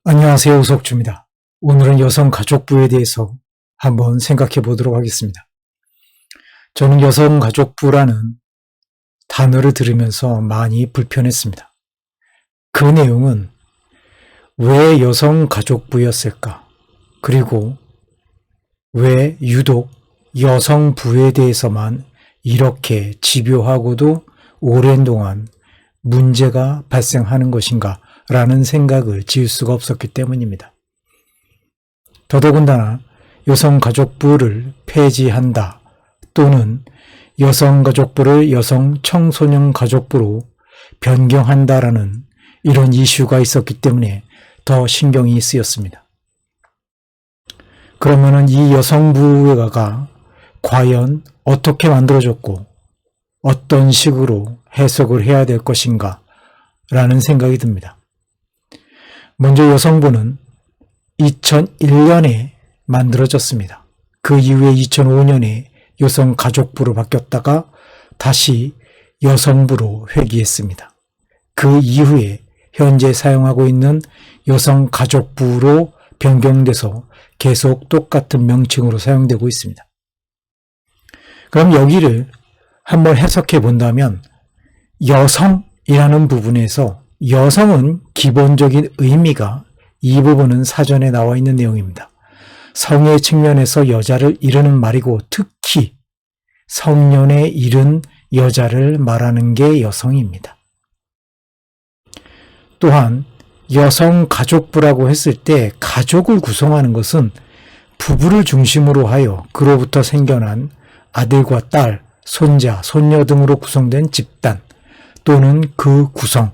안녕하세요. 우석주입니다. 오늘은 여성가족부에 대해서 한번 생각해 보도록 하겠습니다. 저는 여성가족부라는 단어를 들으면서 많이 불편했습니다. 그 내용은 왜 여성가족부였을까? 그리고 왜 유독 여성부에 대해서만 이렇게 집요하고도 오랜 동안 문제가 발생하는 것인가? 라는 생각을 지을 수가 없었기 때문입니다. 더더군다나 여성가족부를 폐지한다 또는 여성가족부를 여성청소년가족부로 변경한다라는 이런 이슈가 있었기 때문에 더 신경이 쓰였습니다. 그러면은 이 여성부가 과연 어떻게 만들어졌고 어떤 식으로 해석을 해야 될 것인가 라는 생각이 듭니다. 먼저 여성부는 2001년에 만들어졌습니다. 그 이후에 2005년에 여성가족부로 바뀌었다가 다시 여성부로 회귀했습니다. 그 이후에 현재 사용하고 있는 여성가족부로 변경돼서 계속 똑같은 명칭으로 사용되고 있습니다. 그럼 여기를 한번 해석해 본다면 여성이라는 부분에서 여성은 기본적인 의미가 이 부분은 사전에 나와 있는 내용입니다. 성의 측면에서 여자를 이르는 말이고 특히 성년에 이른 여자를 말하는 게 여성입니다. 또한 여성가족부라고 했을 때 가족을 구성하는 것은 부부를 중심으로 하여 그로부터 생겨난 아들과 딸, 손자, 손녀 등으로 구성된 집단 또는 그 구성,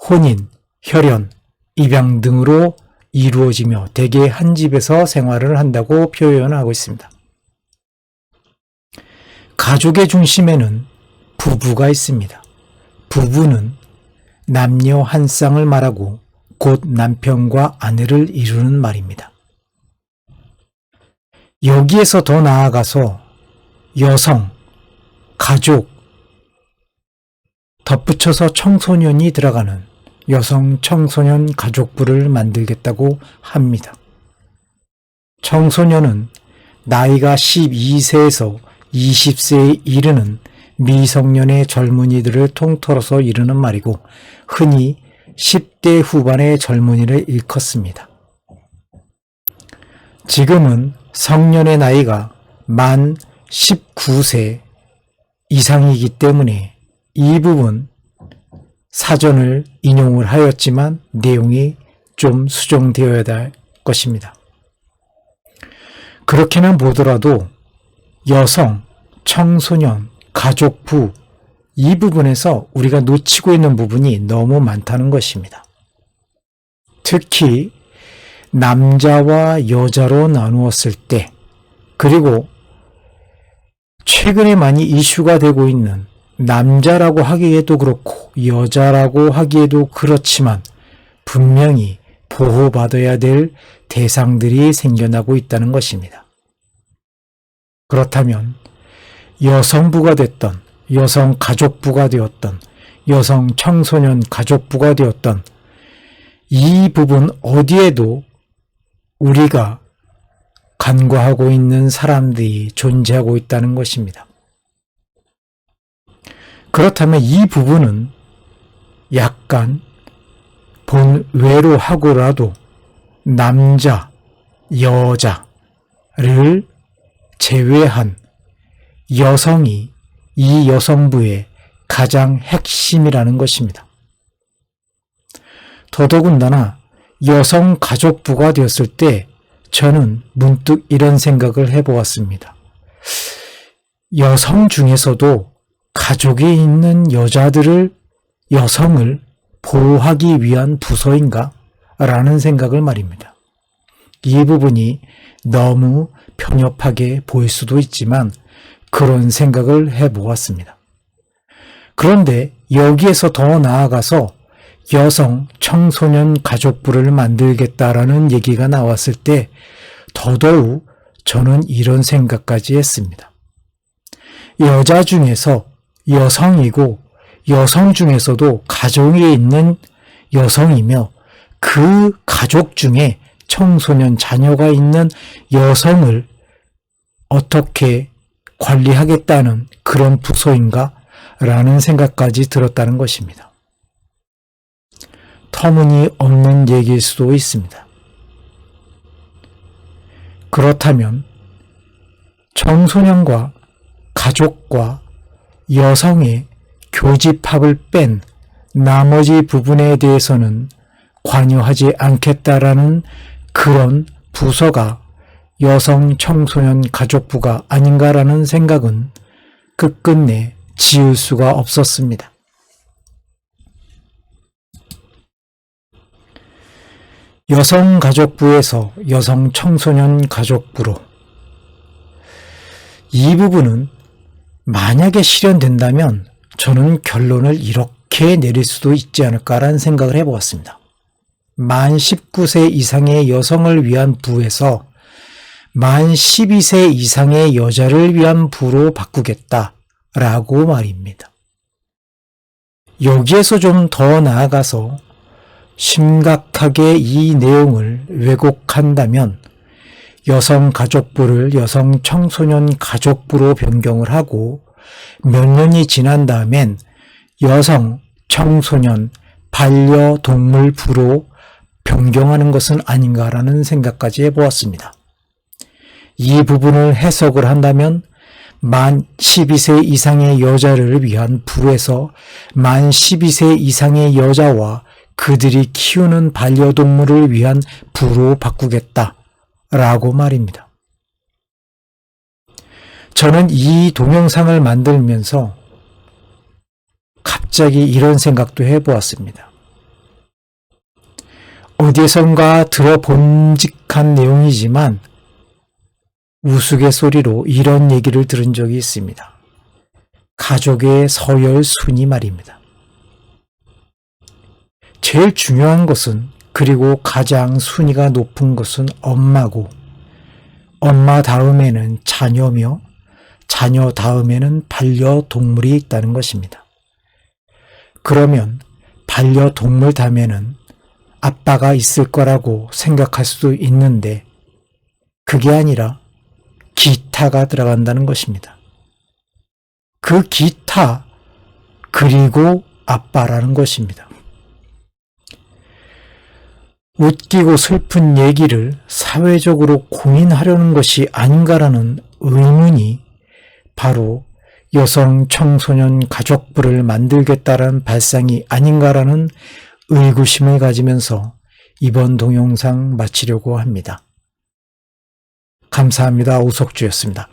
혼인, 혈연, 입양 등으로 이루어지며 대개 한 집에서 생활을 한다고 표현하고 있습니다. 가족의 중심에는 부부가 있습니다. 부부는 남녀 한 쌍을 말하고 곧 남편과 아내를 이루는 말입니다. 여기에서 더 나아가서 여성, 가족, 덧붙여서 청소년이 들어가는 여성 청소년 가족부를 만들겠다고 합니다. 청소년은 나이가 12세에서 20세에 이르는 미성년의 젊은이들을 통틀어서 이르는 말이고 흔히 10대 후반의 젊은이를 일컫습니다. 지금은 성년의 나이가 만 19세 이상이기 때문에 이 부분 사전을 인용을 하였지만 내용이 좀 수정되어야 할 것입니다. 그렇게는 보더라도 여성, 청소년, 가족부 이 부분에서 우리가 놓치고 있는 부분이 너무 많다는 것입니다. 특히 남자와 여자로 나누었을 때 그리고 최근에 많이 이슈가 되고 있는 남자라고 하기에도 그렇고 여자라고 하기에도 그렇지만 분명히 보호받아야 될 대상들이 생겨나고 있다는 것입니다. 그렇다면 여성부가 됐던 여성가족부가 되었던 여성 청소년 가족부가 되었던 이 부분 어디에도 우리가 간과하고 있는 사람들이 존재하고 있다는 것입니다. 그렇다면 이 부분은 약간 본외로 하고라도 남자, 여자를 제외한 여성이 이 여성부의 가장 핵심이라는 것입니다. 더더군다나 여성가족부가 되었을 때 저는 문득 이런 생각을 해보았습니다. 여성 중에서도 가족에 있는 여성을 보호하기 위한 부서인가? 라는 생각을 말입니다. 이 부분이 너무 편협하게 보일 수도 있지만 그런 생각을 해보았습니다. 그런데 여기에서 더 나아가서 여성 청소년 가족부를 만들겠다라는 얘기가 나왔을 때 더더욱 저는 이런 생각까지 했습니다. 여자 중에서 여성이고 여성 중에서도 가정에 있는 여성이며 그 가족 중에 청소년 자녀가 있는 여성을 어떻게 관리하겠다는 그런 부서인가? 라는 생각까지 들었다는 것입니다. 터무니없는 얘기일 수도 있습니다. 그렇다면 청소년과 가족과 여성의 교집합을 뺀 나머지 부분에 대해서는 관여하지 않겠다라는 그런 부서가 여성 청소년 가족부가 아닌가라는 생각은 끝끝내 지을 수가 없었습니다. 여성가족부에서 여성청소년가족부로 이 부분은 만약에 실현된다면 저는 결론을 이렇게 내릴 수도 있지 않을까라는 생각을 해보았습니다. 만 19세 이상의 여성을 위한 부에서 만 12세 이상의 여자를 위한 부로 바꾸겠다라고 말입니다. 여기에서 좀 더 나아가서 심각하게 이 내용을 왜곡한다면 여성가족부를 여성청소년가족부로 변경을 하고 몇 년이 지난 다음엔 여성, 청소년, 반려동물부로 변경하는 것은 아닌가라는 생각까지 해보았습니다. 이 부분을 해석을 한다면 만 12세 이상의 여자를 위한 부에서 만 12세 이상의 여자와 그들이 키우는 반려동물을 위한 부로 바꾸겠다라고 말입니다. 저는 이 동영상을 만들면서 갑자기 이런 생각도 해보았습니다. 어디선가 들어본직한 내용이지만 우스갯소리로 이런 얘기를 들은 적이 있습니다. 가족의 서열순위 말입니다. 제일 중요한 것은 그리고 가장 순위가 높은 것은 엄마고 엄마 다음에는 자녀며 자녀 다음에는 반려동물이 있다는 것입니다. 그러면 반려동물 다음에는 아빠가 있을 거라고 생각할 수도 있는데 그게 아니라 기타가 들어간다는 것입니다. 그 기타 그리고 아빠라는 것입니다. 웃기고 슬픈 얘기를 사회적으로 공인하려는 것이 아닌가라는 의문이 바로 여성 청소년 가족부를 만들겠다라는 발상이 아닌가라는 의구심을 가지면서 이번 동영상 마치려고 합니다. 감사합니다. 오석주였습니다.